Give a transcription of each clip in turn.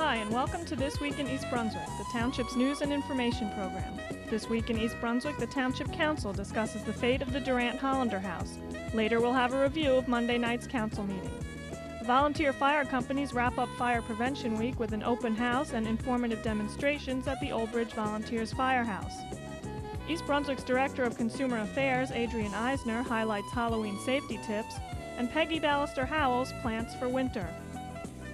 Hi, and welcome to This Week in East Brunswick, the Township's news and information program. This week in East Brunswick, the Township Council discusses the fate of the Durant-Hollander House. Later, we'll have a review of Monday night's council meeting. The volunteer fire companies wrap up Fire Prevention Week with an open house and informative demonstrations at the Old Bridge Volunteers Firehouse. East Brunswick's Director of Consumer Affairs, Adrian Eisner, highlights Halloween safety tips, and Peggy Ballister-Howells plants for winter.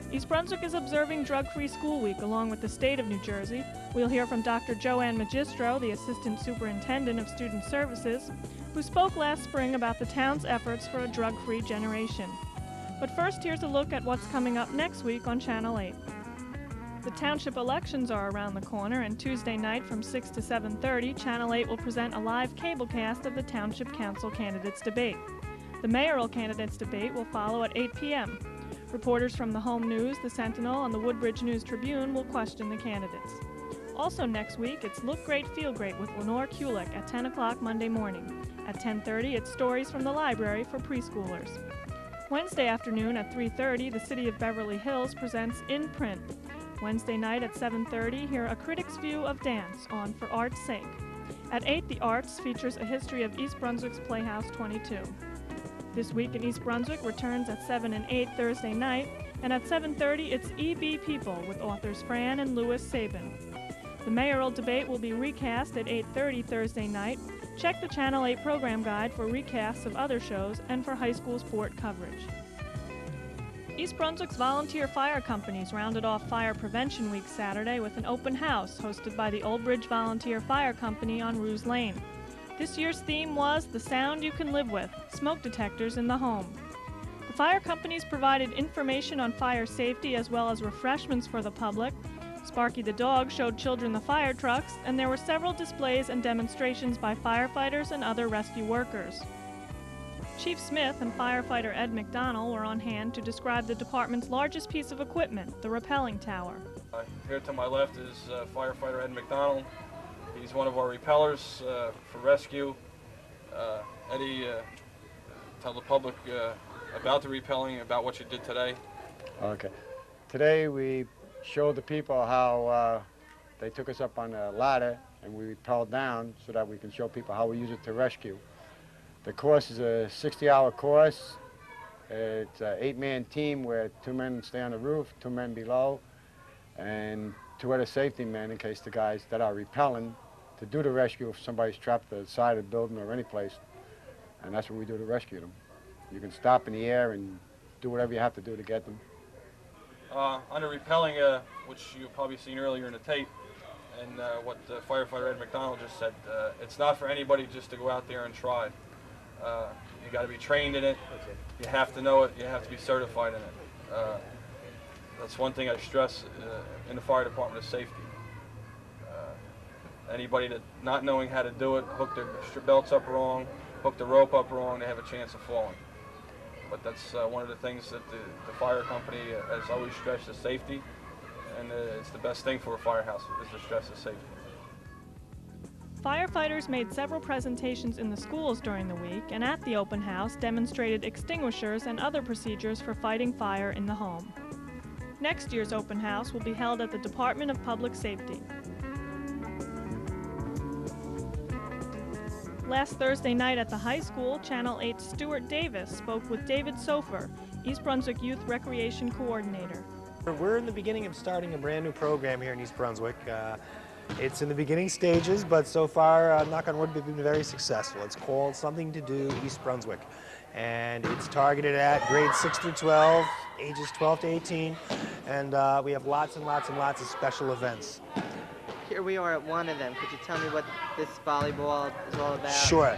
East Brunswick is observing Drug-Free School Week along with the state of New Jersey. We'll hear from Dr. Joanne Magistro, the Assistant Superintendent of Student Services, who spoke last spring about the town's efforts for a drug-free generation. But first, here's a look at what's coming up next week on Channel 8. The township elections are around the corner, and Tuesday night from 6 to 7:30, Channel 8 will present a live cablecast of the Township Council Candidates Debate. The mayoral candidates debate will follow at 8 p.m. Reporters from the Home News, the Sentinel, and the Woodbridge News Tribune will question the candidates. Also next week, it's Look Great, Feel Great with Lenore Kulik at 10 o'clock Monday morning. At 10:30, it's Stories from the Library for preschoolers. Wednesday afternoon at 3:30, the City of Beverly Hills presents In Print. Wednesday night at 7:30, hear A Critic's View of Dance on For Art's Sake. At 8, The Arts features a history of East Brunswick's Playhouse 22. This Week in East Brunswick returns at 7 and 8 Thursday night, and at 7:30 it's EB People with authors Fran and Louis Sabin. The mayoral debate will be recast at 8:30 Thursday night. Check the Channel 8 program guide for recasts of other shows and for high school sport coverage. East Brunswick's volunteer fire companies rounded off Fire Prevention Week Saturday with an open house hosted by the Old Bridge Volunteer Fire Company on Ruse Lane. This year's theme was The Sound You Can Live With, Smoke Detectors in the Home. The fire companies provided information on fire safety as well as refreshments for the public. Sparky the dog showed children the fire trucks, and there were several displays and demonstrations by firefighters and other rescue workers. Chief Smith and firefighter Ed McDonnell were on hand to describe the department's largest piece of equipment, the rappelling tower. Here to my left is firefighter Ed McDonnell. He's one of our repellers for rescue. Eddie, tell the public about the repelling, about what you did today. Okay. Today we showed the people how they took us up on a ladder and we rappelled down so that we can show people how we use it to rescue. The course is a 60-hour course. It's an 8-man team where 2 men stay on the roof, 2 men below, and 2 other safety men in case the guys that are rappelling to do the rescue if somebody's trapped at the side of the building or any place. And that's what we do to rescue them. You can stop in the air and do whatever you have to do to get them. Under rappelling, which you've probably seen earlier in the tape, and what firefighter Ed McDonnell just said, it's not for anybody just to go out there and try. You got to be trained in it. You have to know it. You have to be certified in it. That's one thing I stress in the fire department is safety. Anybody that not knowing how to do it, hook their belts up wrong, hook the rope up wrong, they have a chance of falling. But that's one of the things that the fire company has always stressed is safety, and it's the best thing for a firehouse is to stress is safety. Firefighters made several presentations in the schools during the week, and at the open house demonstrated extinguishers and other procedures for fighting fire in the home. Next year's open house will be held at the Department of Public Safety. Last Thursday night at the high school, Channel 8's Stuart Davis spoke with David Sofer, East Brunswick Youth Recreation Coordinator. We're in the beginning of starting a brand new program here in East Brunswick. It's in the beginning stages, but so far, knock on wood, we've been very successful. It's called Something to Do East Brunswick, and it's targeted at grades 6 through 12, ages 12 to 18, and we have lots and lots and lots of special events. Here we are at one of them. Could you tell me what this volleyball is all about? Sure.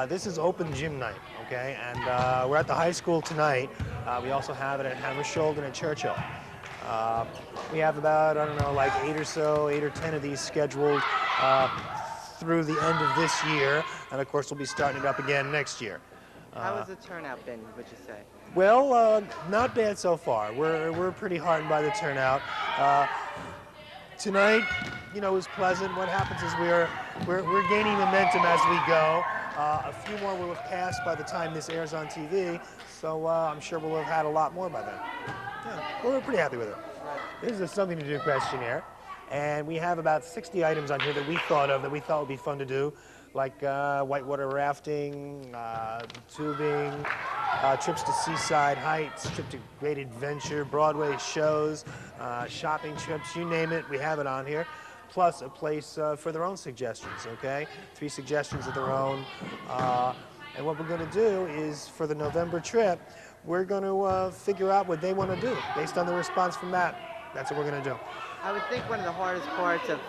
This is open gym night, okay? And we're at the high school tonight. We also have it at Hammersholt and at Churchill. We have about, I don't know, like 8 or 10 of these scheduled through the end of this year. And of course, we'll be starting it up again next year. How has the turnout been, would you say? Well, not bad so far. We're pretty heartened by the turnout. Tonight, you know, was pleasant. What happens is we're gaining momentum as we go. A few more will have passed by the time this airs on TV, so I'm sure we'll have had a lot more by then. Yeah, we're pretty happy with it. Right. This is a something to do questionnaire. And we have about 60 items on here that we thought of that we thought would be fun to do, like whitewater rafting, tubing, trips to Seaside Heights, trip to Great Adventure, Broadway shows, shopping trips, you name it, we have it on here. Plus a place for their own suggestions, okay? 3 suggestions of their own. And what we're going to do is, for the November trip, we're going to figure out what they want to do based on the response from that. That's what we're going to do. I would think one of the hardest parts of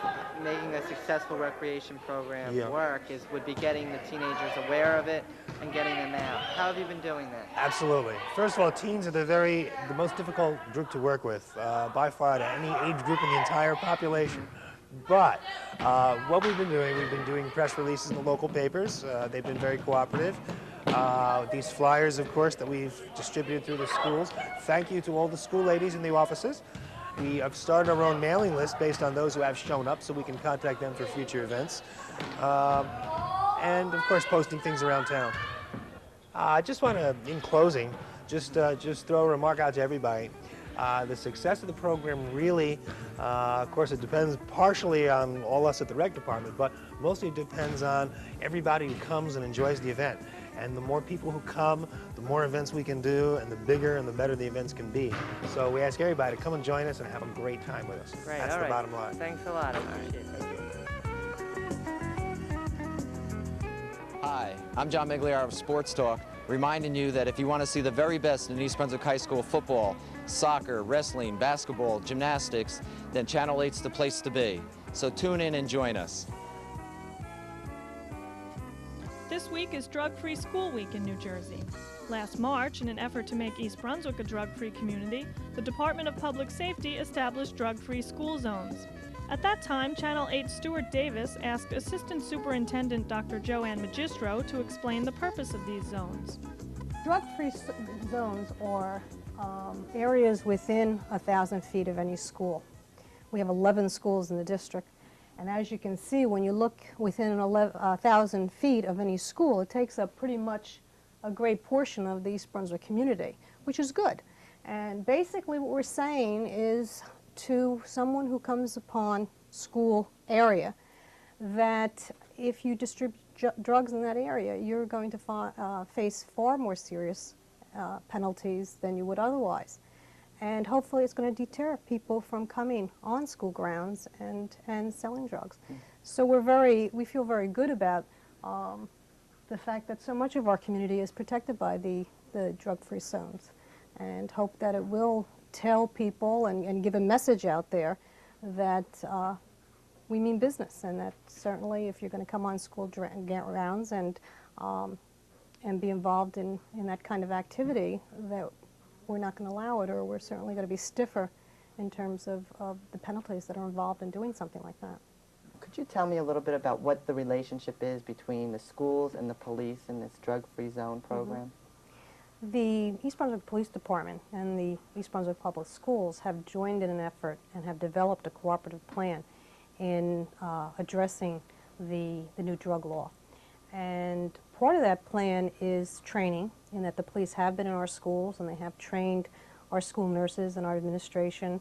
making a successful recreation program work would be getting the teenagers aware of it and getting them out. How have you been doing that? Absolutely. First of all, teens are the most difficult group to work with by far to any age group in the entire population. But what we've been doing press releases in the local papers. They've been very cooperative. These flyers, of course, that we've distributed through the schools. Thank you to all the school ladies in the offices. We have started our own mailing list based on those who have shown up so we can contact them for future events. And, of course, posting things around town. I just want to, in closing, just throw a remark out to everybody. The success of the program really, of course, it depends partially on all us at the rec department, but mostly it depends on everybody who comes and enjoys the event. And the more people who come, the more events we can do, and the bigger and the better the events can be. So we ask everybody to come and join us and have a great time with us. Great. That's all the right. bottom line. Thanks a lot. I appreciate it. Hi, I'm John Migliar of Sports Talk, reminding you that if you want to see the very best in East Brunswick High School football, soccer, wrestling, basketball, gymnastics, then Channel 8's the place to be. So tune in and join us. This week is Drug-Free School Week in New Jersey. Last March, in an effort to make East Brunswick a drug-free community, the Department of Public Safety established drug-free school zones. At that time, Channel 8's Stuart Davis asked Assistant Superintendent Dr. Joanne Magistro to explain the purpose of these zones. Drug-free zones are areas within 1,000 feet of any school. We have 11 schools in the district. And as you can see, when you look within 1,000 feet of any school, it takes up pretty much a great portion of the East Brunswick community, which is good. And basically what we're saying is to someone who comes upon school area that if you distribute drugs in that area, you're going to face far more serious penalties than you would otherwise. And hopefully it's going to deter people from coming on school grounds and selling drugs. So we feel very good about the fact that so much of our community is protected by the drug-free zones, and hope that it will tell people and give a message out there that we mean business, and that certainly if you're going to come on school grounds and be involved in that kind of activity, that we're not going to allow it, or we're certainly going to be stiffer in terms of the penalties that are involved in doing something like that. Could you tell me a little bit about what the relationship is between the schools and the police in this drug-free zone program? Mm-hmm. The East Brunswick Police Department and the East Brunswick Public Schools have joined in an effort and have developed a cooperative plan in addressing the new drug law. And part of that plan is training, in that the police have been in our schools and they have trained our school nurses and our administration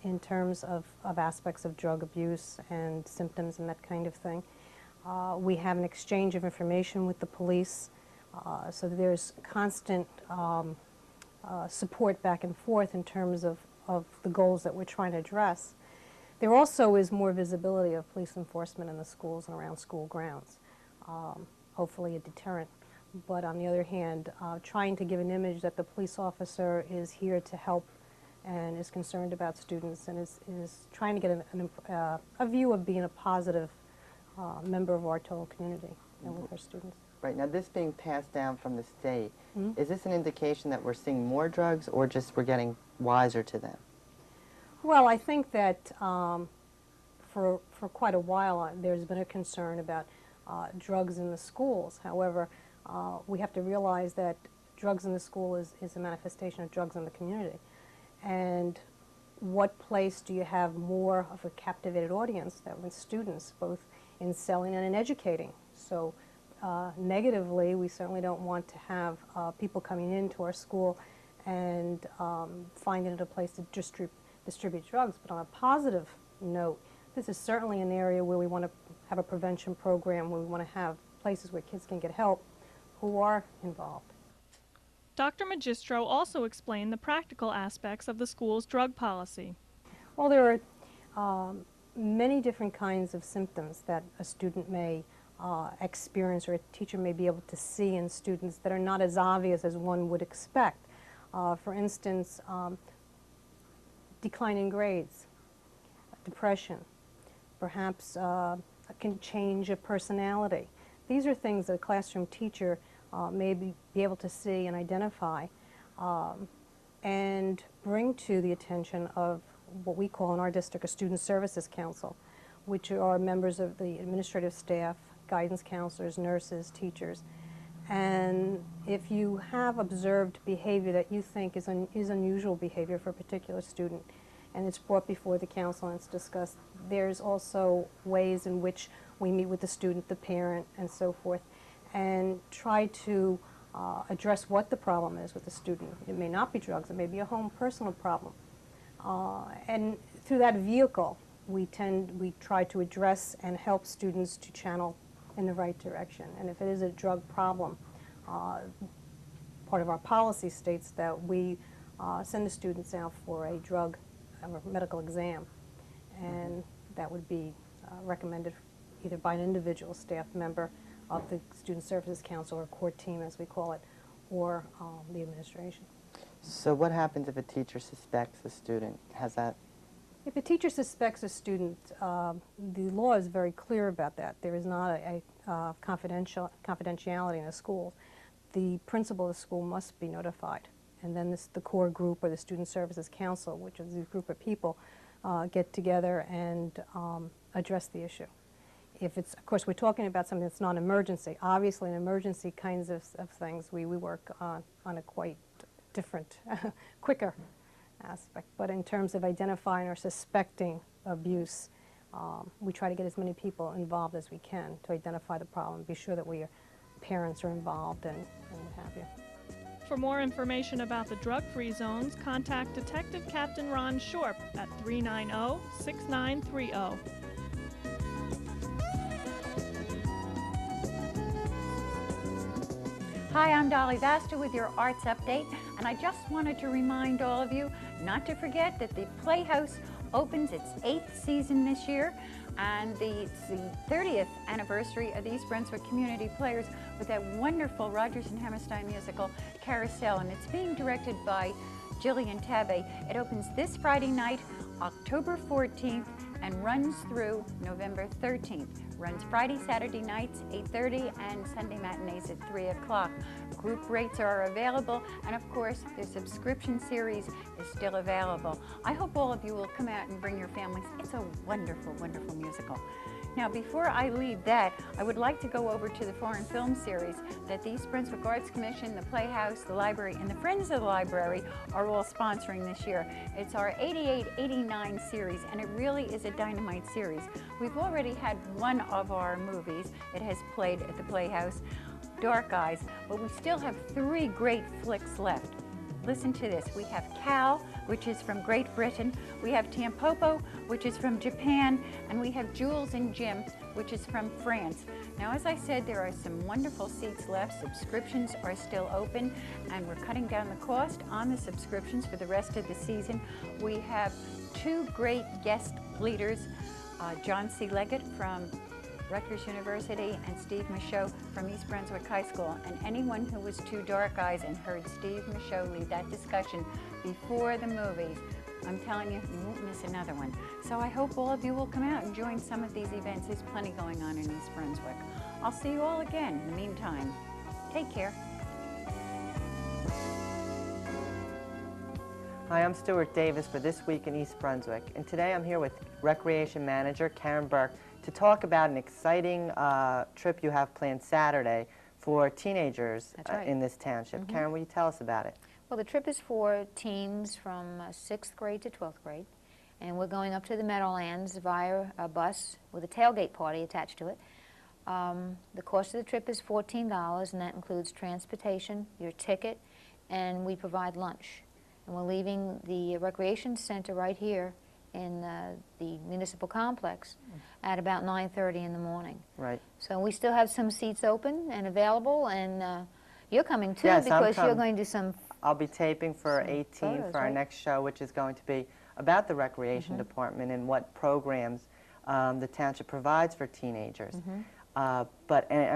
in terms of aspects of drug abuse and symptoms and that kind of thing. We have an exchange of information with the police, so there's constant support back and forth in terms of the goals that we're trying to address. There also is more visibility of police enforcement in the schools and around school grounds. Hopefully a deterrent. But on the other hand, trying to give an image that the police officer is here to help and is concerned about students and is trying to get a view of being a positive member of our total community and with our students. Right, now this being passed down from the state, is this an indication that we're seeing more drugs or just we're getting wiser to them? Well, I think that for quite a while there's been a concern about drugs in the schools. However, we have to realize that drugs in the school is a manifestation of drugs in the community. And what place do you have more of a captivated audience than with students, both in selling and in educating? So negatively, we certainly don't want to have people coming into our school and finding it a place to distribute drugs. But on a positive note, this is certainly an area where we want to have a prevention program, where we want to have places where kids can get help who are involved. Dr. Magistro also explained the practical aspects of the school's drug policy. Well, there are many different kinds of symptoms that a student may experience or a teacher may be able to see in students that are not as obvious as one would expect. For instance, decline in grades, depression, perhaps a change of personality. These are things that a classroom teacher may be able to see and identify and bring to the attention of what we call in our district a Student Services Council, which are members of the administrative staff, guidance counselors, nurses, teachers. And if you have observed behavior that you think is unusual behavior for a particular student, and it's brought before the council and it's discussed, there's also ways in which we meet with the student, the parent, and so forth, and try to address what the problem is with the student. It may not be drugs, it may be a home personal problem. And through that vehicle, we try to address and help students to channel in the right direction. And if it is a drug problem, part of our policy states that we send the students out for a drug or medical exam, and that would be recommended either by an individual staff member of the Student Services Council or core team, as we call it, or the administration. So what happens if a teacher suspects a student? Has that? If a teacher suspects a student, the law is very clear about that. There is not a confidentiality in a school. The principal of the school must be notified, and then the core group or the Student Services Council, which is a group of people, get together and address the issue. If it's, of course, we're talking about something that's not an emergency. Obviously, in emergency kinds of things, we work on a quite different, quicker aspect. But in terms of identifying or suspecting abuse, we try to get as many people involved as we can to identify the problem, be sure that parents are involved and what have you. For more information about the drug-free zones, contact Detective Captain Ron Shorp at 390-6930. Hi, I'm Dolly Vasta with your Arts Update, and I just wanted to remind all of you not to forget that the Playhouse opens its 8th season this year, and it's the 30th anniversary of the East Brunswick Community Players with that wonderful Rodgers and Hammerstein musical, Carousel, and it's being directed by Jillian Tabbe. It opens this Friday night, October 14th, and runs through November 13th. Runs Friday, Saturday nights, 8:30, and Sunday matinees at 3 o'clock. Group rates are available, and of course, the subscription series is still available. I hope all of you will come out and bring your families. It's a wonderful, wonderful musical. Now, before I leave that, I would like to go over to the foreign film series that the East Brunswick Arts Commission, the Playhouse, the library, and the Friends of the Library are all sponsoring this year. It's our 88-89 series, and it really is a dynamite series. We've already had one of our movies. It has played at the Playhouse, Dark Eyes, but we still have 3 great flicks left. Listen to this. We have Cal, which is from Great Britain. We have Tampopo, which is from Japan. And we have Jules and Jim, which is from France. Now, as I said, there are some wonderful seats left. Subscriptions are still open, and we're cutting down the cost on the subscriptions for the rest of the season. We have 2 great guest leaders, John C. Leggett from Rutgers University and Steve Michaud from East Brunswick High School. And anyone who was to Dark Eyes and heard Steve Michaud lead that discussion before the movies, I'm telling you, you won't miss another one. So I hope all of you will come out and join some of these events. There's plenty going on in East Brunswick. I'll see you all again in the meantime. Take care. Hi, I'm Stuart Davis for This Week in East Brunswick, and today I'm here with Recreation Manager Karen Burke to talk about an exciting trip you have planned Saturday for teenagers in this township. Karen, will you tell us about it? Well, the trip is for teens from 6th grade to 12th grade, and we're going up to the Meadowlands via a bus with a tailgate party attached to it. The cost of the trip is $14, and that includes transportation, your ticket, and we provide lunch. And we're leaving the recreation center right here in the municipal complex at about 9:30 in the morning. Right. So we still have some seats open and available, and you're coming too, Yes, I'm because you're coming. going to do some. I'll be taping for Some 18 photos, for our right? next show, which is going to be about the recreation department and what programs the township provides for teenagers. And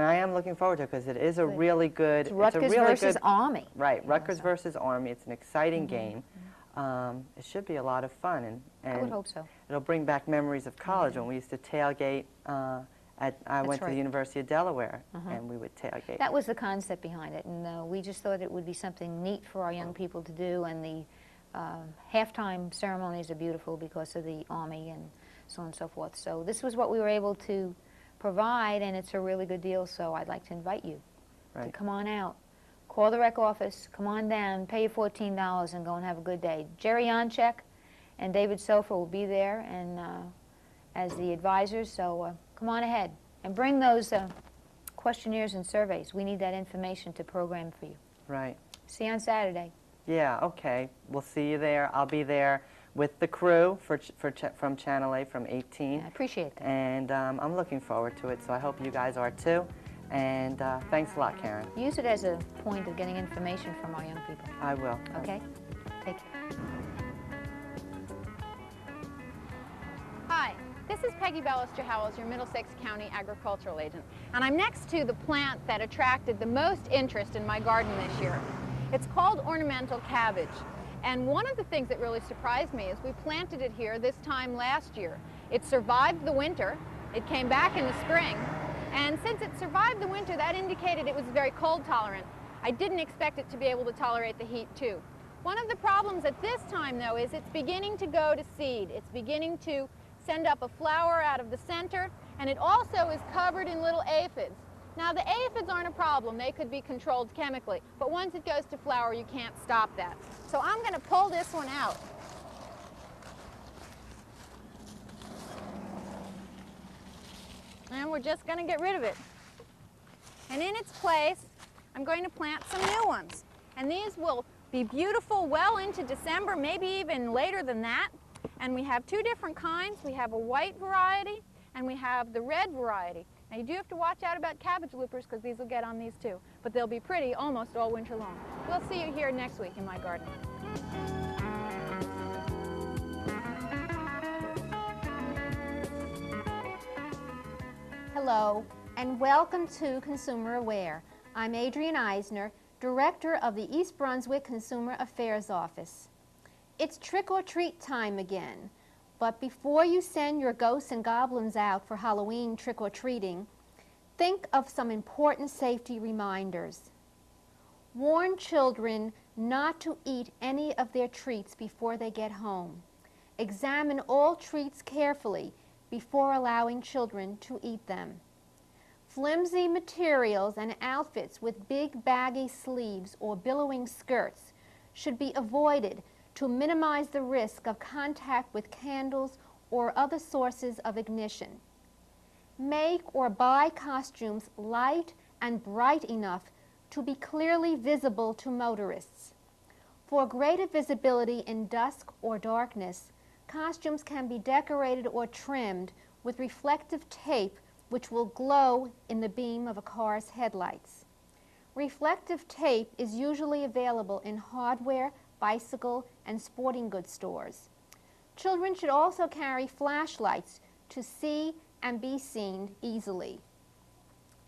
I am looking forward to it because it is a really good. It's Rutgers versus Army. Right, Rutgers versus Army. It's an exciting game. It should be a lot of fun, and I would hope so. it'll bring back memories of college when we used to tailgate. I went to the University of Delaware, and we would tailgate. That was the concept behind it, and we just thought it would be something neat for our young people to do, and the halftime ceremonies are beautiful because of the Army and so on and so forth. So this was what we were able to provide, and it's a really good deal, so I'd like to invite you to come on out. Call the rec office, come on down, pay your $14 and go and have a good day. Jerry Yonchek and David Sofer will be there and as the advisors, so come on ahead and bring those questionnaires and surveys. We need that information to program for you. Right. See you on Saturday. Yeah, okay. We'll see you there. I'll be there with the crew from Channel 8 from 18. I appreciate that. And I'm looking forward to it, so I hope you guys are too. And thanks a lot, Karen. Use it as a point of getting information from our young people. I will. Okay? Take care. Hi, this is Peggy Ballister-Howells, your Middlesex County agricultural agent. And I'm next to the plant that attracted the most interest in my garden this year. It's called Ornamental Cabbage. And one of the things that really surprised me is we planted it here this time last year. It survived the winter. It came back in the spring. And since it survived the winter, that indicated it was very cold tolerant. I didn't expect it to be able to tolerate the heat too. One of the problems at this time though is it's beginning to go to seed. It's beginning to send up a flower out of the center, and it also is covered in little aphids. Now the aphids aren't a problem, they could be controlled chemically, but once it goes to flower you can't stop that. So I'm going to pull this one out. And we're just going to get rid of it. And in its place, I'm going to plant some new ones. And these will be beautiful well into December, maybe even later than that. And we have two different kinds. We have a white variety and we have the red variety. Now you do have to watch out about cabbage loopers because these will get on these too. But they'll be pretty almost all winter long. We'll see you here next week in my garden. Hello, and welcome to Consumer Aware. I'm Adrienne Eisner, Director of the East Brunswick Consumer Affairs Office. It's trick-or-treat time again, but before you send your ghosts and goblins out for Halloween trick-or-treating, think of some important safety reminders. Warn children not to eat any of their treats before they get home. Examine all treats carefully before allowing children to eat them. Flimsy materials and outfits with big baggy sleeves or billowing skirts should be avoided to minimize the risk of contact with candles or other sources of ignition. Make or buy costumes light and bright enough to be clearly visible to motorists. For greater visibility in dusk or darkness, costumes can be decorated or trimmed with reflective tape which will glow in the beam of a car's headlights. Reflective tape is usually available in hardware, bicycle, and sporting goods stores. Children should also carry flashlights to see and be seen easily.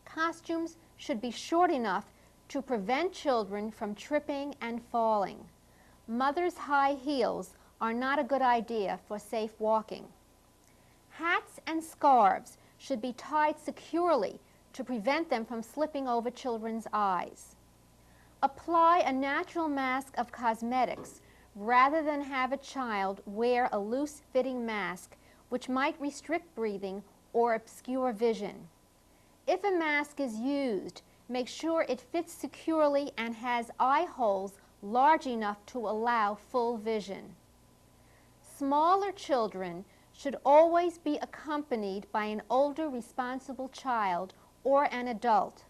Costumes should be short enough to prevent children from tripping and falling. Mothers' high heels are not a good idea for safe walking. Hats and scarves should be tied securely to prevent them from slipping over children's eyes. Apply a natural mask of cosmetics rather than have a child wear a loose-fitting mask which might restrict breathing or obscure vision. If a mask is used, make sure it fits securely and has eye holes large enough to allow full vision. Smaller children should always be accompanied by an older responsible child or an adult.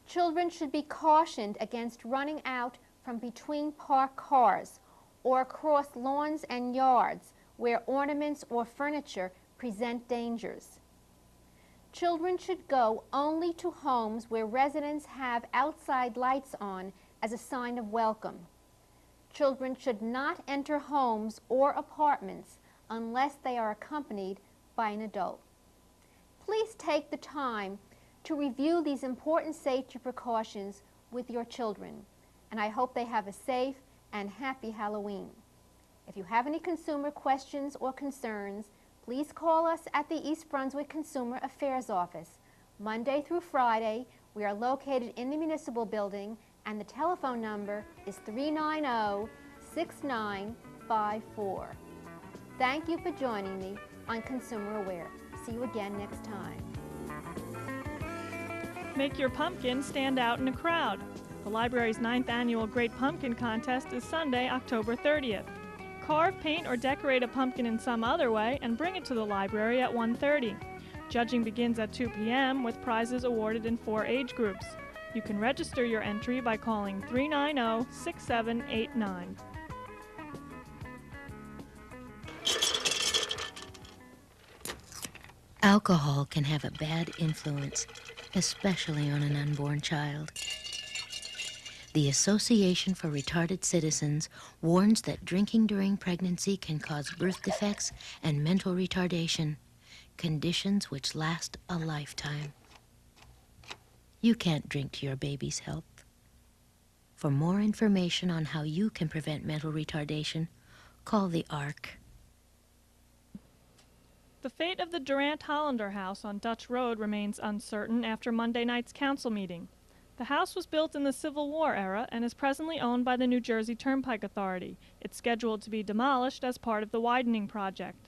Children should be cautioned against running out from between parked cars or across lawns and yards where ornaments or furniture present dangers. Children should go only to homes where residents have outside lights on as a sign of welcome. Children should not enter homes or apartments unless they are accompanied by an adult. Please take the time to review these important safety precautions with your children, and I hope they have a safe and happy Halloween. If you have any consumer questions or concerns, please call us at the East Brunswick Consumer Affairs Office. Monday through Friday, we are located in the municipal building, and the telephone number is 390-6954. Thank you for joining me on Consumer Aware. See you again next time. Make your pumpkin stand out in a crowd. The library's 9th annual Great Pumpkin Contest is Sunday, October 30th. Carve, paint, or decorate a pumpkin in some other way and bring it to the library at 1:30. Judging begins at 2 p.m. with prizes awarded in 4 age groups. You can register your entry by calling 390-6789. Alcohol can have a bad influence, especially on an unborn child. The Association for Retarded Citizens warns that drinking during pregnancy can cause birth defects and mental retardation, conditions which last a lifetime. You can't drink to your baby's health. For more information on how you can prevent mental retardation, call the ARC. The fate of the Durant Hollander House on Dutch Road remains uncertain after Monday night's council meeting. The house was built in the Civil War era and is presently owned by the New Jersey Turnpike Authority. It's scheduled to be demolished as part of the widening project.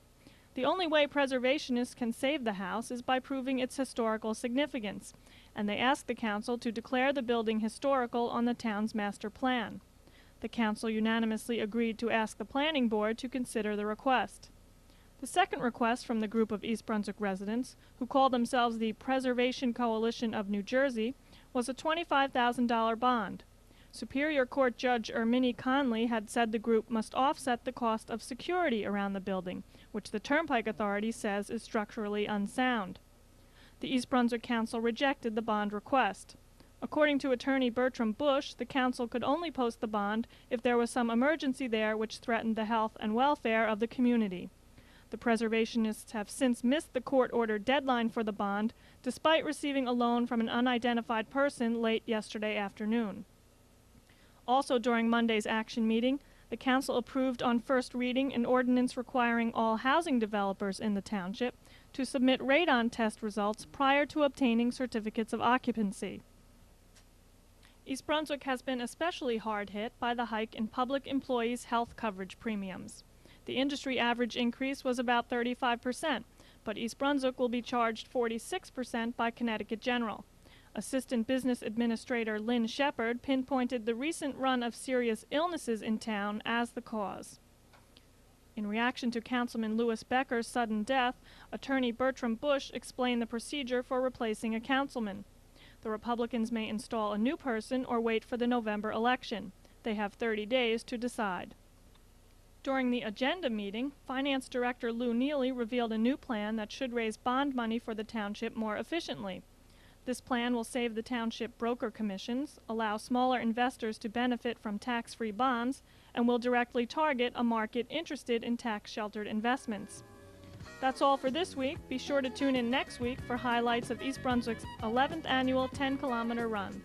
The only way preservationists can save the house is by proving its historical significance, and they asked the council to declare the building historical on the town's master plan. The council unanimously agreed to ask the planning board to consider the request. The second request from the group of East Brunswick residents, who call themselves the Preservation Coalition of New Jersey, was a $25,000 bond. Superior Court Judge Erminie Conley had said the group must offset the cost of security around the building, which the Turnpike Authority says is structurally unsound. The East Brunswick Council rejected the bond request. According to attorney Bertram Bush, the council could only post the bond if there was some emergency there which threatened the health and welfare of the community. The preservationists have since missed the court-ordered deadline for the bond, despite receiving a loan from an unidentified person late yesterday afternoon. Also during Monday's action meeting, the council approved on first reading an ordinance requiring all housing developers in the township to submit radon test results prior to obtaining certificates of occupancy. East Brunswick has been especially hard hit by the hike in public employees' health coverage premiums. The industry average increase was about 35%, but East Brunswick will be charged 46% by Connecticut General. Assistant Business Administrator Lynn Shepard pinpointed the recent run of serious illnesses in town as the cause. In reaction to Councilman Louis Becker's sudden death, attorney Bertram Bush explained the procedure for replacing a councilman. The Republicans may install a new person or wait for the November election. They have 30 days to decide. During the agenda meeting, Finance Director Lou Neely revealed a new plan that should raise bond money for the township more efficiently. This plan will save the township broker commissions, allow smaller investors to benefit from tax-free bonds, and will directly target a market interested in tax-sheltered investments. That's all for this week. Be sure to tune in next week for highlights of East Brunswick's 11th annual 10-kilometer run.